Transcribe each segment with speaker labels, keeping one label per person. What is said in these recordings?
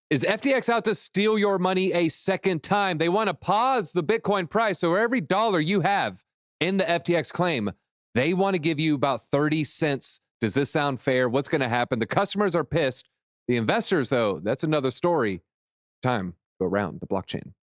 Speaker 1: Is FTX out to steal your money a second time? They want to pause the Bitcoin price. So every dollar you have in the FTX claim, they want to give you about 30 cents. Does this sound fair? What's going to happen? The customers are pissed. The investors, though, that's another story. Time to go around the blockchain.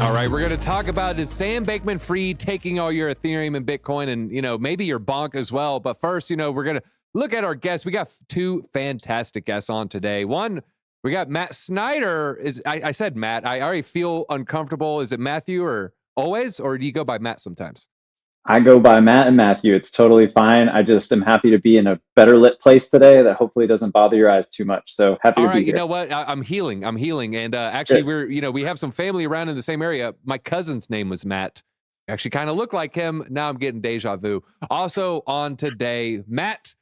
Speaker 1: All right, we're going to talk about, is Sam Bankman-Fried taking all your Ethereum and Bitcoin and, maybe your bonk as well. But first, we're going to look at our guests. We got two fantastic guests on today. One, we got Matt Snider. I said Matt. I already feel uncomfortable. Is it Matthew or always, or do you go by Matt sometimes?
Speaker 2: I go by Matt and Matthew. It's totally fine. I just am happy to be in a better lit place today that hopefully doesn't bother your eyes too much. So happy to be here.
Speaker 1: You know what? I'm healing. And actually,
Speaker 2: Good.
Speaker 1: we have some family around in the same area. My cousin's name was Matt. Actually kind of looked like him. Now I'm getting deja vu. Also on today, Matt,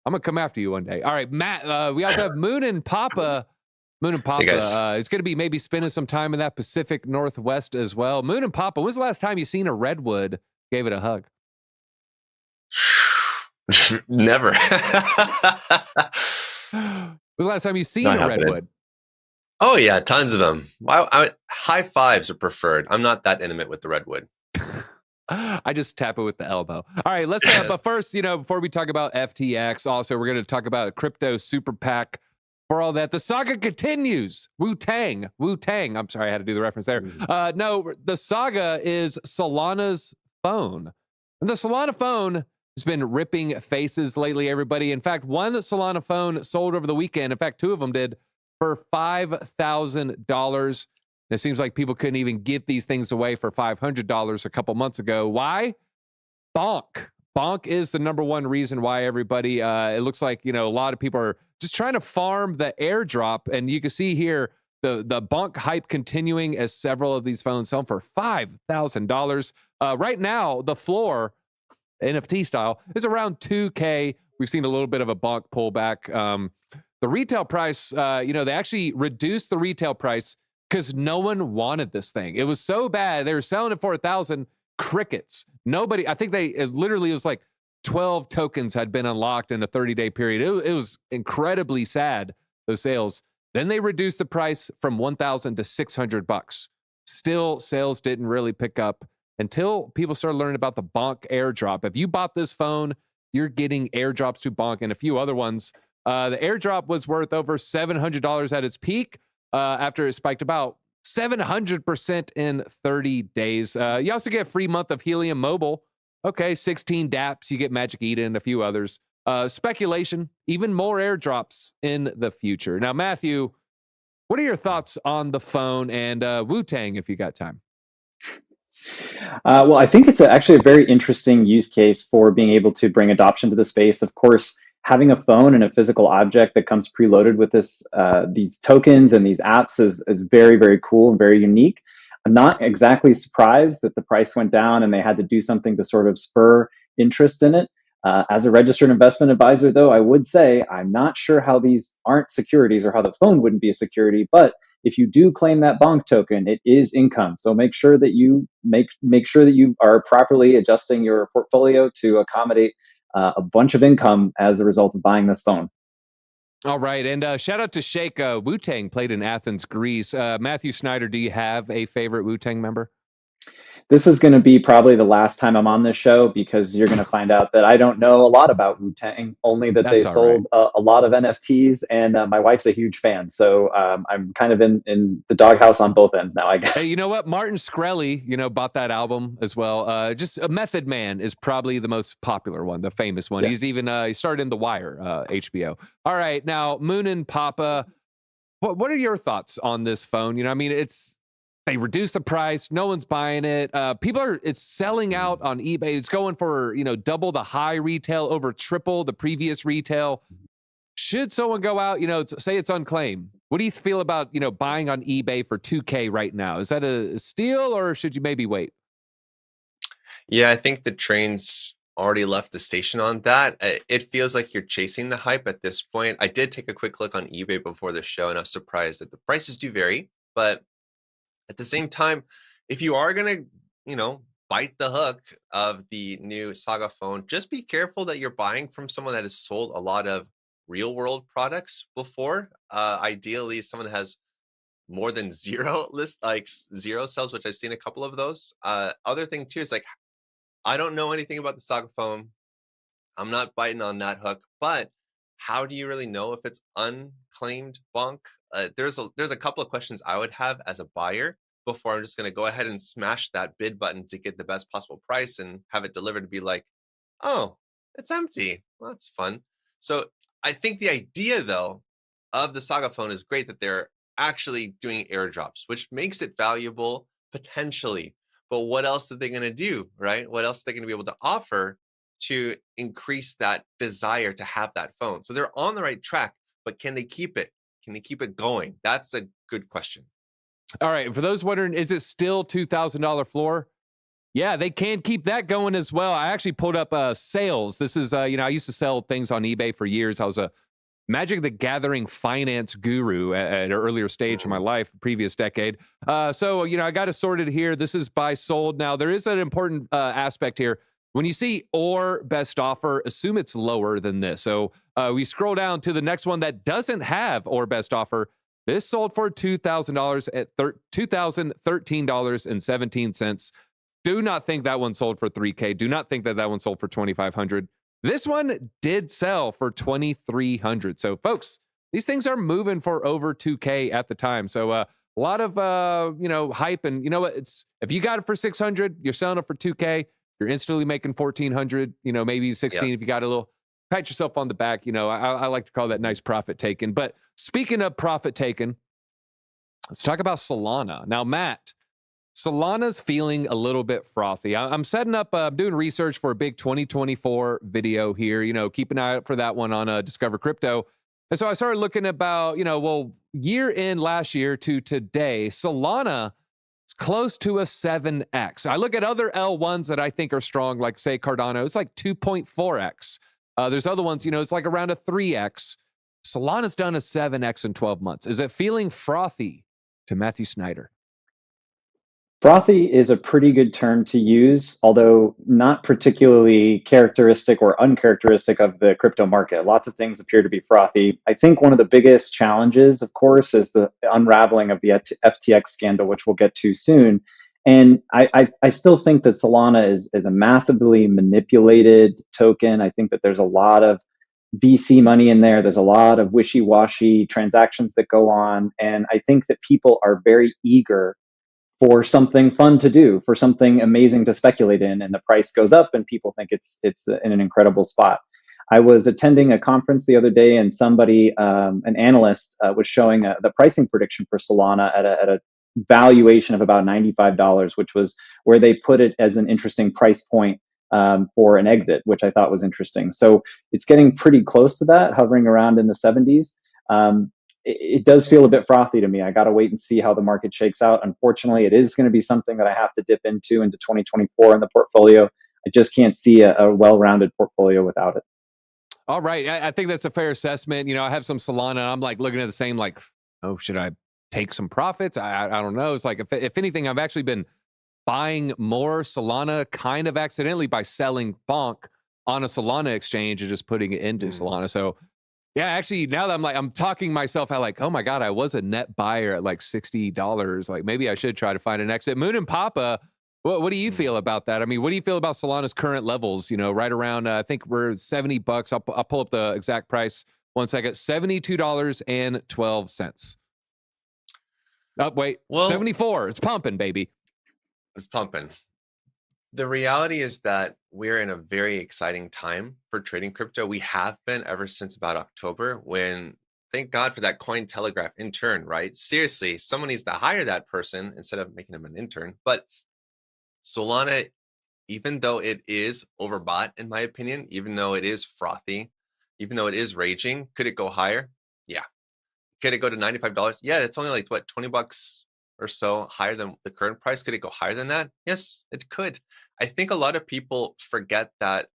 Speaker 1: I'm going to come after you one day. All right, Matt, we also have Moonin Papa. Moonin Papa is going to be maybe spending some time in that Pacific Northwest as well. Moonin Papa, when's the last time you seen a redwood? Gave it a hug?
Speaker 3: Never.
Speaker 1: When's the last time you seen a redwood?
Speaker 3: Oh yeah, tons of them. High fives are preferred. I'm not that intimate with the redwood.
Speaker 1: I just tap it with the elbow. All right, let's but first, before we talk about FTX, also we're going to talk about crypto super PAC. For all that, the saga continues. Wu-Tang. I'm sorry, I had to do the reference there. No, the saga is Solana's phone. And the Solana phone has been ripping faces lately, everybody. In fact, one Solana phone sold over the weekend. In fact, two of them did for $5,000. It seems like people couldn't even give these things away for $500 a couple months ago. Why? Bonk. Bonk is the number one reason why, everybody. It looks like, a lot of people are just trying to farm the airdrop. And you can see here the bonk hype continuing as several of these phones sell for $5,000. Right now, the floor, NFT style, is around 2K. We've seen a little bit of a bonk pullback. The retail price, they actually reduced the retail price because no one wanted this thing. It was so bad. They were selling it for 1,000. Crickets. Nobody, I think it literally was like 12 tokens had been unlocked in a 30-day period. It was incredibly sad, those sales. Then they reduced the price from $1,000 to $600. Still, sales didn't really pick up until people started learning about the Bonk airdrop. If you bought this phone, you're getting airdrops to Bonk and a few other ones. The airdrop was worth over $700 at its peak after it spiked about 700% in 30 days. You also get a free month of Helium Mobile. Okay, 16 dApps. You get Magic Eden and a few others. Speculation, even more airdrops in the future. Now, Matthew, what are your thoughts on the phone and Wu-Tang, if you got time?
Speaker 2: Well, I think it's actually a very interesting use case for being able to bring adoption to the space. Of course, having a phone and a physical object that comes preloaded with these tokens and these apps is very, very cool and very unique. I'm not exactly surprised that the price went down and they had to do something to sort of spur interest in it. As a registered investment advisor, though, I would say I'm not sure how these aren't securities or how the phone wouldn't be a security. But if you do claim that bonk token, it is income. So make sure that you make sure that you are properly adjusting your portfolio to accommodate a bunch of income as a result of buying this phone.
Speaker 1: All right. And shout out to Sheikh. Wu-Tang played in Athens, Greece. Matthew Snider, do you have a favorite Wu-Tang member?
Speaker 2: This is going to be probably the last time I'm on this show because you're going to find out that I don't know a lot about Wu-Tang, only that they sold a lot of NFTs, and my wife's a huge fan. So I'm kind of in the doghouse on both ends now, I guess.
Speaker 1: Hey, you know what? Martin Shkreli, bought that album as well. Just a Method Man is probably the most popular one, the famous one. Yeah. He's even he started in The Wire, HBO. All right, now Moonin Papa, what are your thoughts on this phone? They reduced the price. No one's buying it. It's selling out on eBay. It's going for, double the high retail, over triple the previous retail. Should someone go out, say it's unclaimed? What do you feel about, buying on eBay for 2K right now? Is that a steal or should you maybe wait?
Speaker 3: Yeah, I think the train's already left the station on that. It feels like you're chasing the hype at this point. I did take a quick look on eBay before the show and I was surprised that the prices do vary, but at the same time, if you are gonna, bite the hook of the new Saga phone, just be careful that you're buying from someone that has sold a lot of real world products before. Ideally, someone that has more than zero sales, which I've seen a couple of those. Other thing too is like, I don't know anything about the Saga phone. I'm not biting on that hook, but how do you really know if it's unclaimed bonk? There's a couple of questions I would have as a buyer before I'm just going to go ahead and smash that bid button to get the best possible price and have it delivered to be like, oh, it's empty. Well, that's fun. So I think the idea though of the Saga phone is great, that they're actually doing airdrops, which makes it valuable potentially. But what else are they going to do, right? What else are they going to be able to offer to increase that desire to have that phone? So they're on the right track, but can they keep it? Can they keep it going? That's a good question.
Speaker 1: All right. For those wondering, is it still $2,000 floor? Yeah, they can keep that going as well. I actually pulled up sales. This is, I used to sell things on eBay for years. I was a Magic the Gathering finance guru at an earlier stage in my life, previous decade. So, I got it sorted here. This is buy sold. Now, there is an important aspect here. When you see or best offer, assume it's lower than this. So we scroll down to the next one that doesn't have or best offer. This sold for $2,000 at $2,013.17. Do not think that one sold for $3K. Do not think that one sold for $2,500. This one did sell for $2,300. So, folks, these things are moving for over $2K at the time. So, a lot of hype, and you know what? It's if you got it for $600, you're selling it for $2K. You're instantly making $1,400. Maybe $16 if you got a little. Pat yourself on the back. I like to call that nice profit taken. But speaking of profit taken, let's talk about Solana. Now, Matt, Solana's feeling a little bit frothy. I'm setting up, doing research for a big 2024 video here. Keep an eye out for that one on Discover Crypto. And so I started looking about, year in last year to today, Solana is close to a 7x. I look at other L1s that I think are strong, like say Cardano, it's like 2.4x. There's other ones, it's like around a 3x. Solana's done a 7x in 12 months. Is it feeling frothy to Matthew Snider?
Speaker 2: Frothy is a pretty good term to use, although not particularly characteristic or uncharacteristic of the crypto market. Lots of things appear to be frothy. I think one of the biggest challenges, of course, is the unraveling of the FTX scandal, which we'll get to soon. And I still think that Solana is a massively manipulated token. I think that there's a lot of VC money in there. There's a lot of wishy-washy transactions that go on. And I think that people are very eager for something fun to do, for something amazing to speculate in, and the price goes up and people think it's in an incredible spot. I was attending a conference the other day, and somebody, an analyst, was showing the pricing prediction for Solana at a valuation of about $95, which was where they put it as an interesting price point for an exit, which I thought was interesting. So it's getting pretty close to that, hovering around in the 70s. It does feel a bit frothy to me. I got to wait and see how the market shakes out. Unfortunately, it is going to be something that I have to dip into 2024 in the portfolio. I just can't see a well-rounded portfolio without it.
Speaker 1: All right. I think that's a fair assessment. I have some Solana, and I'm like looking at the same, like, oh, should I take some profits? I don't know. It's like, if anything, I've actually been buying more Solana kind of accidentally by selling Bonk on a Solana exchange and just putting it into Solana. So, yeah, actually, now that I'm talking myself out, like, oh my God, I was a net buyer at like $60. Like, maybe I should try to find an exit. Moonin Papa, what do you feel about that? I mean, what do you feel about Solana's current levels? Right around, I think we're $70. I'll pull up the exact price. 1 second. $72.12. Oh, wait. Well, 74. It's pumping, baby.
Speaker 3: It's pumping. The reality is that we're in a very exciting time for trading crypto. We have been ever since about October, when, thank God for that Cointelegraph intern, right? Seriously, someone needs to hire that person instead of making him an intern. But Solana, even though it is overbought, in my opinion, even though it is frothy, even though it is raging, could it go higher? Yeah. Could it go to $95? Yeah, it's only like, what, $20 or so higher than the current price. Could it go higher than that? Yes, it could. I think a lot of people forget that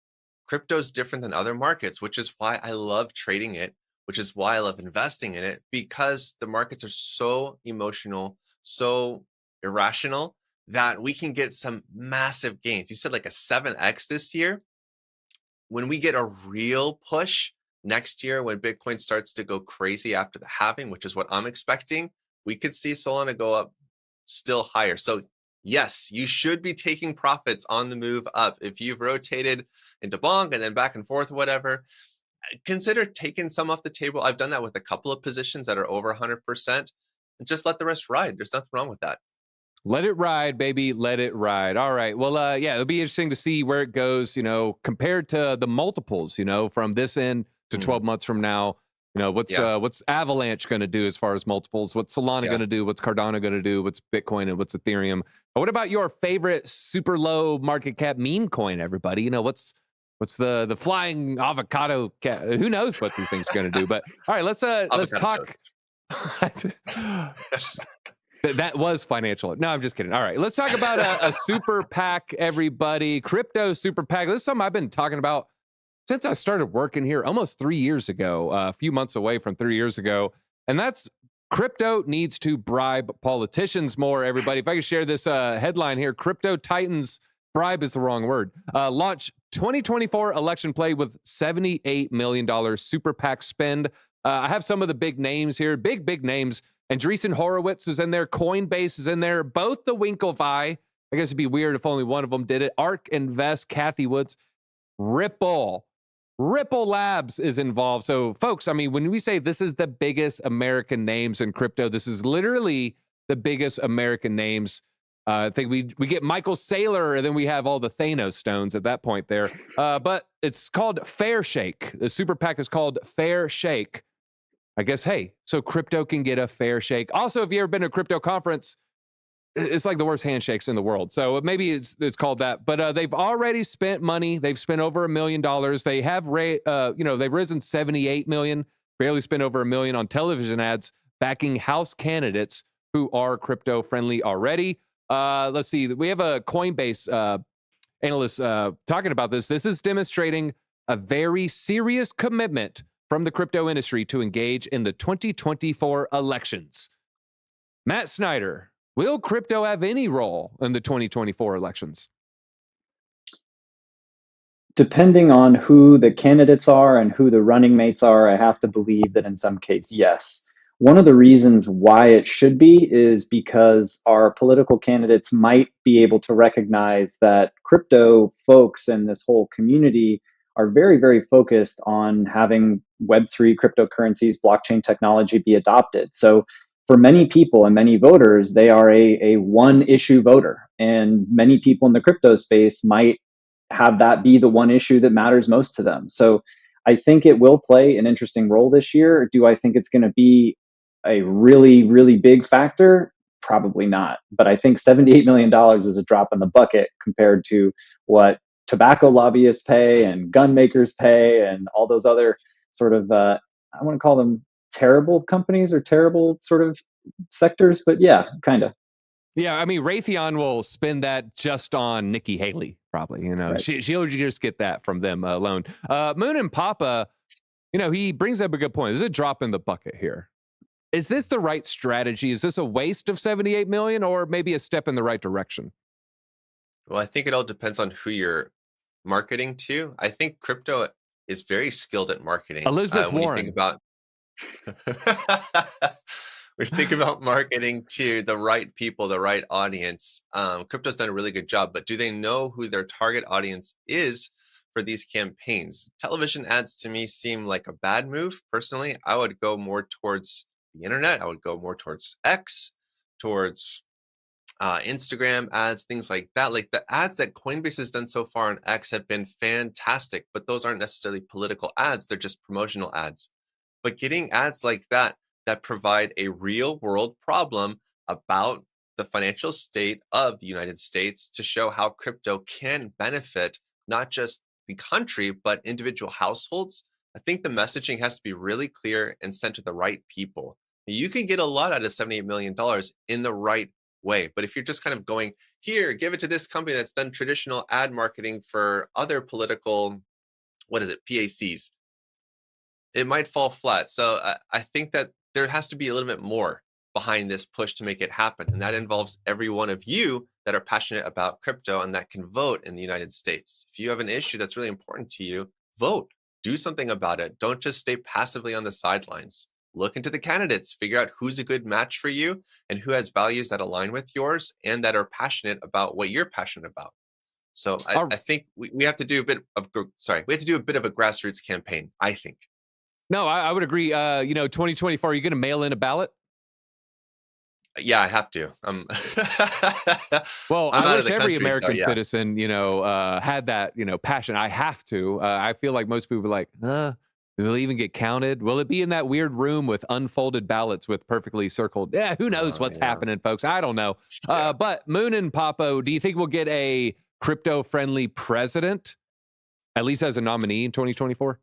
Speaker 3: crypto is different than other markets, which is why I love trading it, which is why I love investing in it, because the markets are so emotional, so irrational, that we can get some massive gains. You said like a 7x this year. When we get a real push next year, when Bitcoin starts to go crazy after the halving, which is what I'm expecting, we could see Solana go up still higher. So yes, you should be taking profits on the move up. If you've rotated into Bonk and then back and forth, whatever, consider taking some off the table. I've done that with a couple of positions that are over 100%, and just let the rest ride. There's nothing wrong with that.
Speaker 1: Let it ride, baby. Let it ride. All right. Well, yeah, it'll be interesting to see where it goes, compared to the multiples, from this end to 12 months from now. What's Avalanche going to do as far as multiples? What's Solana going to do? What's Cardano going to do? What's Bitcoin and what's Ethereum? What about your favorite super low market cap meme coin, everybody? What's the flying avocado cat? Who knows what these things are going to do? But all right, let's talk. That was financial. No, I'm just kidding. All right, let's talk about a super PAC, everybody. Crypto super PAC. This is something I've been talking about since I started working here almost 3 years ago, a few months away from 3 years ago. And that's crypto needs to bribe politicians more, everybody. If I could share this headline here, Crypto Titans, bribe is the wrong word, launch 2024 election play with $78 million super PAC spend. I have some of the big names here, big names. Andreessen Horowitz is in there. Coinbase is in there. Both the Winklevi. I guess it'd be weird if only one of them did it. ARK Invest, Kathy Woods, Ripple Labs is involved. So, folks, when we say this is the biggest American names in crypto, this is literally the biggest American names. I think we get Michael Saylor, and then we have all the Thanos stones at that point there. But it's called Fair Shake. The super PAC is called Fair Shake. I guess, hey, so crypto can get a fair shake. Also, if you've ever been to a crypto conference, it's like the worst handshakes in the world. So maybe it's called that. But they've already spent money. They've spent over $1 million. They have they've risen 78 million, barely spent over $1 million on television ads backing House candidates who are crypto friendly already. Let's see. We have a Coinbase analyst talking about this. This is demonstrating a very serious commitment from the crypto industry to engage in the 2024 elections. Matt Snider, will crypto have any role in the 2024 elections?
Speaker 2: Depending on who the candidates are and who the running mates are, I have to believe that in some case, yes. One of the reasons why it should be is because our political candidates might be able to recognize that crypto folks and this whole community are very, very focused on having Web3 cryptocurrencies, blockchain technology be adopted. So for many people and many voters, they are a one issue voter. And many people in the crypto space might have that be the one issue that matters most to them. So I think it will play an interesting role this year. Do I think it's going to be a really, really big factor? Probably not. But I think $78 million is a drop in the bucket compared to what tobacco lobbyists pay and gun makers pay and all those other sort of, I want to call them terrible companies or terrible sort of sectors. But yeah, kind of.
Speaker 1: Yeah, Raytheon will spend that just on Nikki Haley, probably. Right. She'll just get that from them alone. Moonin Papa, he brings up a good point. There's a drop in the bucket here. Is this the right strategy? Is this a waste of 78 million or maybe a step in the right direction?
Speaker 3: Well, I think it all depends on who you're marketing to. I think crypto is very skilled at marketing.
Speaker 1: Elizabeth Warren.
Speaker 3: When you think about marketing to the right people, the right audience, crypto's done a really good job, but do they know who their target audience is for these campaigns? Television ads to me seem like a bad move. Personally, I would go more towards the internet. I would go more towards X, towards Instagram ads, things like that. Like the ads that Coinbase has done so far on X have been fantastic, but those aren't necessarily political ads. They're just promotional ads. But getting ads like that provide a real world problem about the financial state of the United States to show how crypto can benefit not just the country, but individual households. I think the messaging has to be really clear and sent to the right people. You can get a lot out of $78 million in the right way. But if you're just kind of going, here, give it to this company that's done traditional ad marketing for other political, PACs, it might fall flat. So I think that there has to be a little bit more behind this push to make it happen. And that involves every one of you that are passionate about crypto and that can vote in the United States. If you have an issue that's really important to you, vote, do something about it. Don't just stay passively on the sidelines. Look into the candidates, figure out who's a good match for you and who has values that align with yours and that are passionate about what you're passionate about. So I think we have to do a bit of, we have to do a bit of a grassroots campaign, I think.
Speaker 1: No, I would agree. 2024, are you going to mail in a ballot?
Speaker 3: Yeah, I have to.
Speaker 1: Well, I wish every American citizen, had that, passion. I have to. I feel like most people are like, will it even get counted? Will it be in that weird room with unfolded ballots with perfectly circled? Yeah, who knows what's happening, folks? I don't know. But Moonin Papa, do you think we'll get a crypto-friendly president, at least as a nominee in 2024?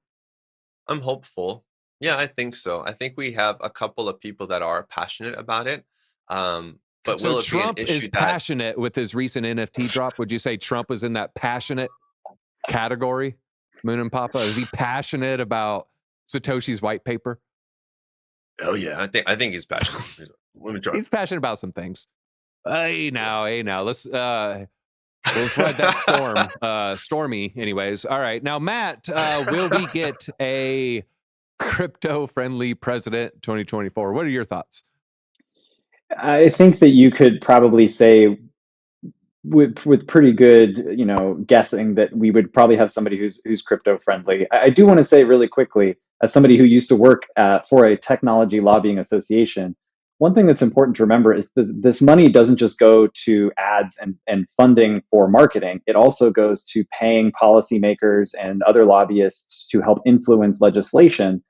Speaker 3: I'm hopeful. Yeah, I think so. I think we have a couple of people that are passionate about it. But
Speaker 1: so Trump is passionate with his recent NFT drop. Would you say Trump was in that passionate category? Moonin Papa, is he passionate about Satoshi's white paper?
Speaker 3: Oh yeah, I think he's passionate.
Speaker 1: He's passionate about some things. Hey now, let's ride that storm. Stormy, anyways. All right, now Matt, will we get a crypto-friendly president 2024? What are your thoughts?
Speaker 2: I think that you could probably say with pretty good, guessing that we would probably have somebody who's crypto friendly. I do want to say really quickly, as somebody who used to work for a technology lobbying association, one thing that's important to remember is this money doesn't just go to ads and funding for marketing. It also goes to paying policymakers and other lobbyists to help influence legislation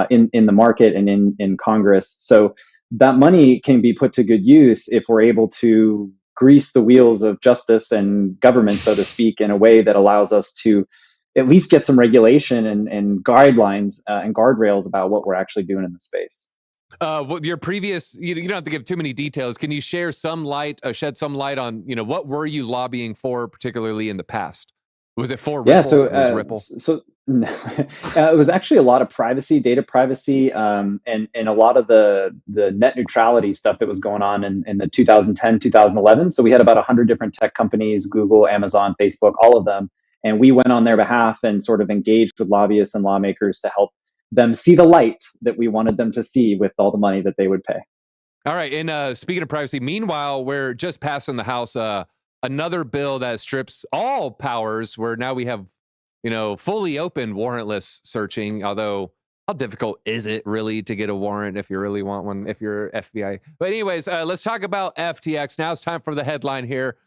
Speaker 2: in the market and in Congress. So that money can be put to good use if we're able to grease the wheels of justice and government, so to speak, in a way that allows us to at least get some regulation and guidelines and guardrails about what we're actually doing in the space.
Speaker 1: Your previous, you don't have to give too many details. Can you share some light, shed some light on, what were you lobbying for, particularly in the past? Was it for Ripple?
Speaker 2: Yeah, so it was actually a lot of privacy, data privacy, and a lot of the net neutrality stuff that was going on in the 2010, 2011. So we had about 100 different tech companies, Google, Amazon, Facebook, all of them. And we went on their behalf and sort of engaged with lobbyists and lawmakers to help them see the light that we wanted them to see with all the money that they would pay.
Speaker 1: All right. And speaking of privacy, meanwhile, we're just passing the House another bill that strips all powers, where now we have, fully open warrantless searching. Although, how difficult is it really to get a warrant if you really want one, if you're FBI? But anyways, let's talk about FTX. Now it's time for the headline here.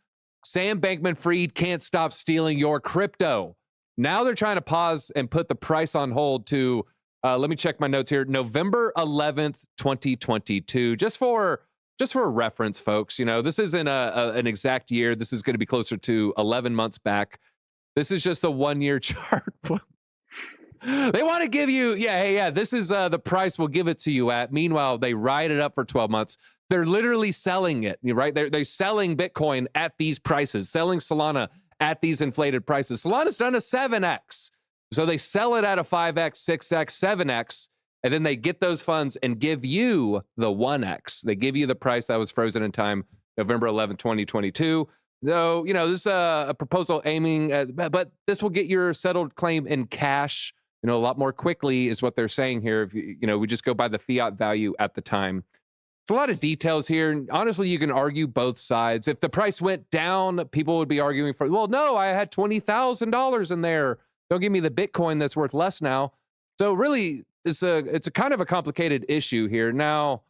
Speaker 1: Sam Bankman-Fried can't stop stealing your crypto. Now they're trying to pause and put the price on hold to, let me check my notes here, November 11th, 2022. Just for reference, folks, this isn't an exact year. This is going to be closer to 11 months back. This is just a 1-year chart. They want to give you, this is the price we'll give it to you at. Meanwhile, they ride it up for 12 months. They're literally selling it, right? They're selling Bitcoin at these prices, selling Solana at these inflated prices. Solana's done a 7x. So they sell it at a 5x, 6x, 7x, and then they get those funds and give you the 1x. They give you the price that was frozen in time, November 11, 2022. So, this is a proposal aiming at, but this will get your settled claim in cash, a lot more quickly is what they're saying here. If we just go by the fiat value at the time. It's a lot of details here. And honestly, you can argue both sides. If the price went down, people would be arguing for, well, no, I had $20,000 in there. Don't give me the Bitcoin that's worth less now. So really, it's a kind of a complicated issue here. Now,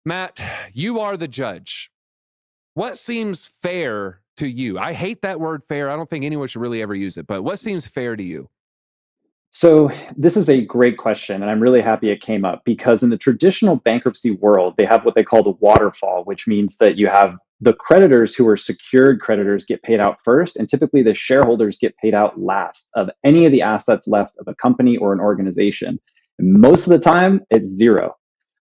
Speaker 1: Matt, you are the judge. What seems fair to you? I hate that word fair. I don't think anyone should really ever use it, but what seems fair to you?
Speaker 2: So this is a great question, and I'm really happy it came up, because in the traditional bankruptcy world, they have what they call the waterfall, which means that you have the creditors who are secured creditors get paid out first, and typically the shareholders get paid out last of any of the assets left of a company or an organization. And most of the time, it's zero.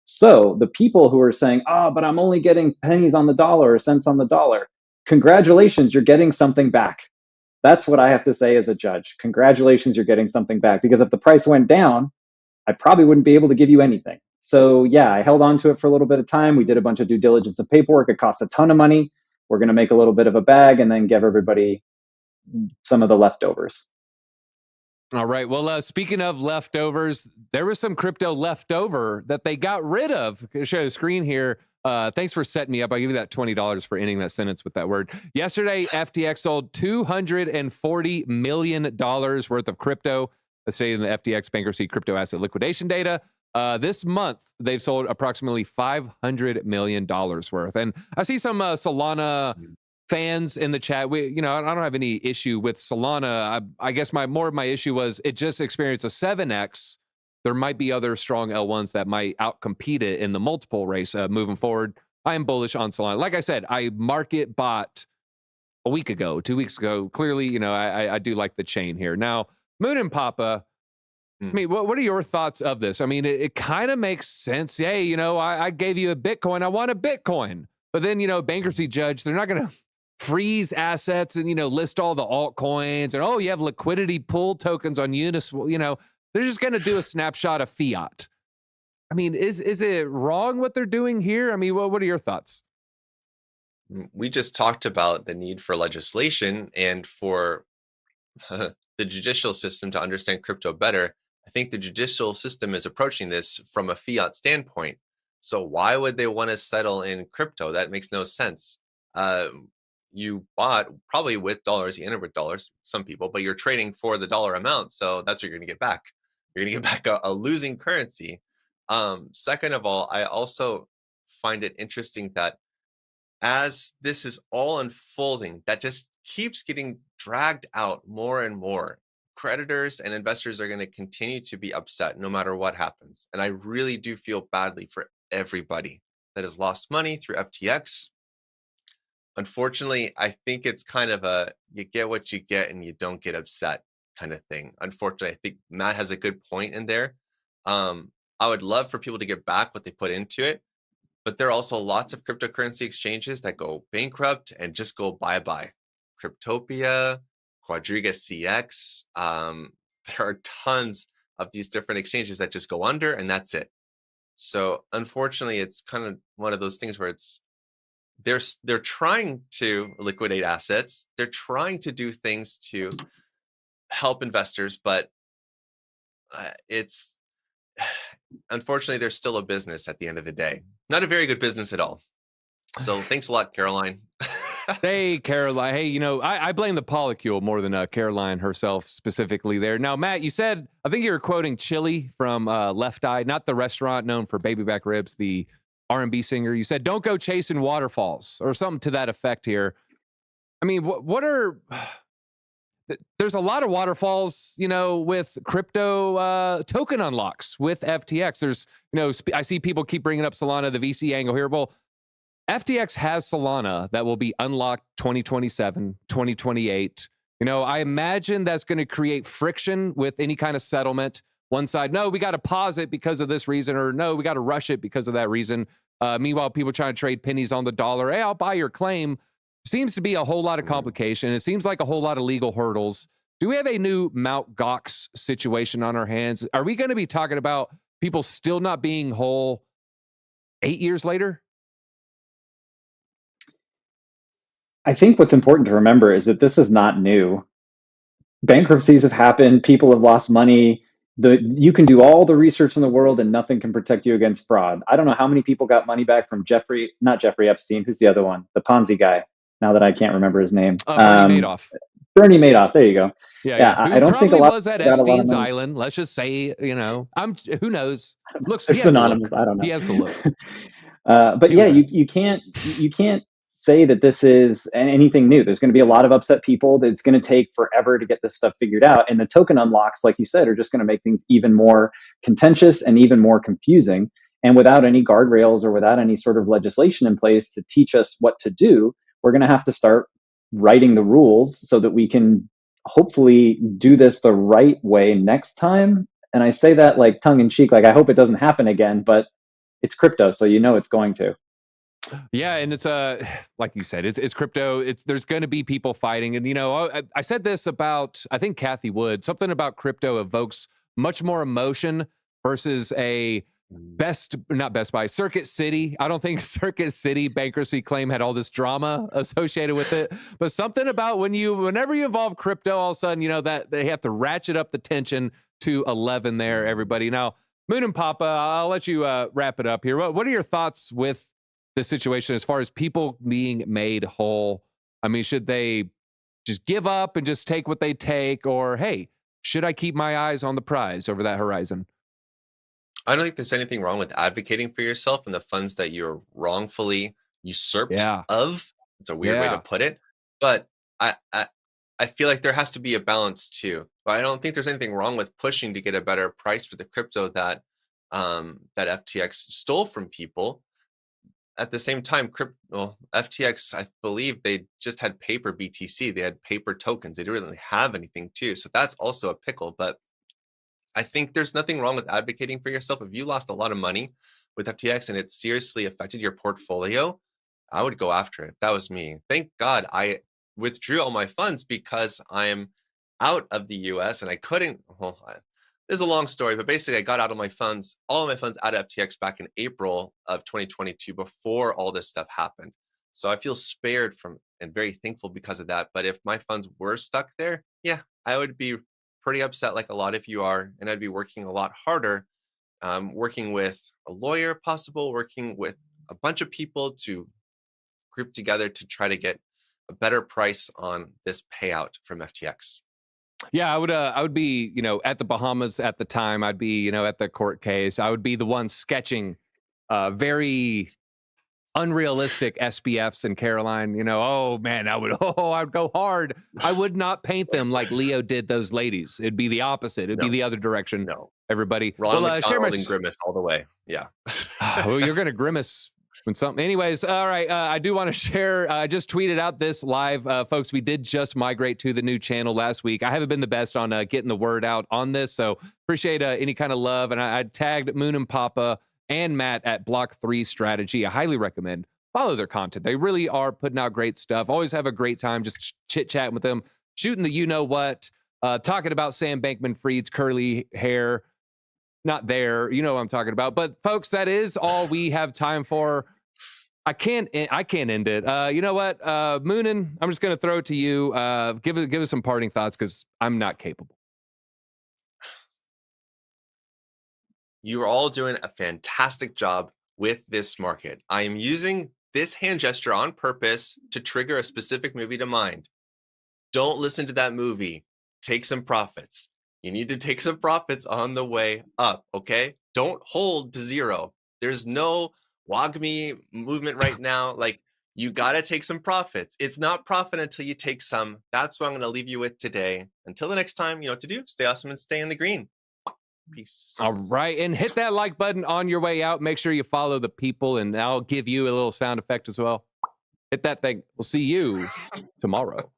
Speaker 2: So the people who are saying, but I'm only getting pennies on the dollar or cents on the dollar, congratulations, you're getting something back. That's what I have to say as a judge. Congratulations, you're getting something back. Because if the price went down, I probably wouldn't be able to give you anything. So yeah, I held on to it for a little bit of time. We did a bunch of due diligence and paperwork. It cost a ton of money. We're going to make a little bit of a bag and then give everybody some of the leftovers.
Speaker 1: All right. Well, speaking of leftovers, there was some crypto left over that they got rid of. I'll show you the screen here. Thanks for setting me up. I'll give you that $20 for ending that sentence with that word. Yesterday, FTX sold $240 million worth of crypto. That's stated in the FTX bankruptcy crypto asset liquidation data. This month, they've sold approximately $500 million worth. And I see some Solana fans in the chat. I don't have any issue with Solana. I guess more of my issue was it just experienced a 7x. There might be other strong L1s that might outcompete it in the multiple race moving forward. I am bullish on Solana. Like I said, I market bought a week ago, 2 weeks ago. Clearly, I do like the chain here. Now, Moonin Papa, I mean, what are your thoughts of this? I mean, it kind of makes sense. Hey, I gave you a Bitcoin. I want a Bitcoin. But then, bankruptcy judge, they're not going to freeze assets and, list all the altcoins. And, you have liquidity pool tokens on Uniswap. They're just going to do a snapshot of fiat. I mean, is it wrong what they're doing here? I mean, what are your thoughts?
Speaker 3: We just talked about the need for legislation and for the judicial system to understand crypto better. I think the judicial system is approaching this from a fiat standpoint. So why would they want to settle in crypto? That makes no sense. You bought probably with dollars, you entered with dollars, some people, but you're trading for the dollar amount. So that's what you're going to get back. You're going to get back a losing currency. Second of all, I also find it interesting that as this is all unfolding, that just keeps getting dragged out more and more. Creditors and investors are going to continue to be upset no matter what happens. And I really do feel badly for everybody that has lost money through FTX. Unfortunately, I think it's kind of a you get what you get and you don't get upset kind of thing. Unfortunately, I think Matt has a good point in there. I would love for people to get back what they put into it, but there are also lots of cryptocurrency exchanges that go bankrupt and just go bye-bye. Cryptopia, Quadriga CX. There are tons of these different exchanges that just go under and that's it. So unfortunately, it's kind of one of those things where they're trying to liquidate assets. They're trying to do things to help investors, but it's unfortunately, there's still a business at the end of the day. Not a very good business at all. So thanks a lot, Caroline.
Speaker 1: Hey, Caroline. Hey, I blame the polycule more than Caroline herself specifically there. Now, Matt, you said, I think you were quoting Chili from Left Eye, not the restaurant known for baby back ribs, the R&B singer. You said, don't go chasing waterfalls or something to that effect here. I mean, what are... There's a lot of waterfalls, with crypto token unlocks with FTX. There's, I see people keep bringing up Solana, the VC angle here. Well, FTX has Solana that will be unlocked 2027, 2028. I imagine that's going to create friction with any kind of settlement. One side, no, we got to pause it because of this reason, or no, we got to rush it because of that reason. Meanwhile, people trying to trade pennies on the dollar. Hey, I'll buy your claim. Seems to be a whole lot of complication. It seems like a whole lot of legal hurdles. Do we have a new Mt. Gox situation on our hands? Are we going to be talking about people still not being whole 8 years later?
Speaker 2: I think what's important to remember is that this is not new. Bankruptcies have happened. People have lost money. You can do all the research in the world and nothing can protect you against fraud. I don't know how many people got money back from not Jeffrey Epstein. Who's the other one? The Ponzi guy. Now that I can't remember his name.
Speaker 1: Bernie Madoff.
Speaker 2: Bernie Madoff. There you go.
Speaker 1: Yeah.
Speaker 2: I don't think a lot
Speaker 1: was at Epstein's Island. Let's just say, who knows? Looks
Speaker 2: synonymous. I don't know.
Speaker 1: He has the look.
Speaker 2: But yeah, you can't say that this is anything new. There's going to be a lot of upset people. It's going to take forever to get this stuff figured out. And the token unlocks, like you said, are just going to make things even more contentious and even more confusing. And without any guardrails or without any sort of legislation in place to teach us what to do, we're going to have to start writing the rules so that we can hopefully do this the right way next time. And I say that like tongue in cheek, like I hope it doesn't happen again, but it's crypto, so it's going to.
Speaker 1: Yeah, and it's like you said, it's crypto. There's going to be people fighting, and I said this about, I think Kathy Wood, something about crypto evokes much more emotion versus a not Best Buy, Circuit City. I don't think Circuit City bankruptcy claim had all this drama associated with it, but something about whenever you involve crypto, all of a sudden, you know, that they have to ratchet up the tension to 11 there, everybody. Now, Moonin Papa, I'll let you wrap it up here. What are your thoughts with the situation as far as people being made whole? I mean, should they just give up and just take what they take, or hey, should I keep my eyes on the prize over that horizon?
Speaker 3: I don't think there's anything wrong with advocating for yourself and the funds that you're wrongfully usurped
Speaker 1: Yeah.
Speaker 3: of. It's a weird way to put it, but I feel like there has to be a balance too. But I don't think there's anything wrong with pushing to get a better price for the crypto that that FTX stole from people. At the same time, FTX, I believe they just had paper BTC. They had paper tokens. They didn't really have anything too. So that's also a pickle. But I think there's nothing wrong with advocating for yourself. If you lost a lot of money with FTX and it seriously affected your portfolio, I would go after it. If that was me. Thank God I withdrew all my funds because I'm out of the US and I couldn't. There's a long story, but basically I got out of my funds, all of my funds out of FTX back in April of 2022 before all this stuff happened. So I feel spared from and very thankful because of that. But if my funds were stuck there, yeah, I would be pretty upset like a lot of you are, and I'd be working a lot harder, working with a lawyer, working with a bunch of people to group together to try to get a better price on this payout from FTX.
Speaker 1: Yeah, I would be, you know, at the Bahamas at the time. I'd be, you know, at the court case. I would be the one sketching very unrealistic SPFs in Caroline. You know, oh man, I'd go hard. I would not paint them like Leo did those ladies. It'd be the opposite. It'd be the other direction.
Speaker 3: No,
Speaker 1: everybody.
Speaker 3: Ron McDonald and Grimace all the way. Yeah.
Speaker 1: Well, you're gonna grimace when something. Anyways, all right. I do want to share. I just tweeted out this live, folks. We did just migrate to the new channel last week. I haven't been the best on getting the word out on this, so appreciate any kind of love. And I tagged Moonin Papa and Matt at Block 3 Strategy. I highly recommend follow their content. They really are putting out great stuff. Always have a great time just chit-chatting with them, shooting the you-know-what, talking about Sam Bankman-Fried's curly hair. Not there, you know what I'm talking about. But folks, that is all we have time for. I can't end it. You know what, Moonin, I'm just going to throw it to you. Give us some parting thoughts because I'm not capable.
Speaker 3: You are all doing a fantastic job with this market. I am using this hand gesture on purpose to trigger a specific movie to mind. Don't listen to that movie. Take some profits. You need to take some profits on the way up, okay? Don't hold to zero. There's no WAGMI movement right now. Like, you got to take some profits. It's not profit until you take some. That's what I'm going to leave you with today. Until the next time, you know what to do. Stay awesome and stay in the green. Peace.
Speaker 1: All right. And hit that like button on your way out. Make sure you follow the people, and I'll give you a little sound effect as well. Hit that thing. We'll see you tomorrow.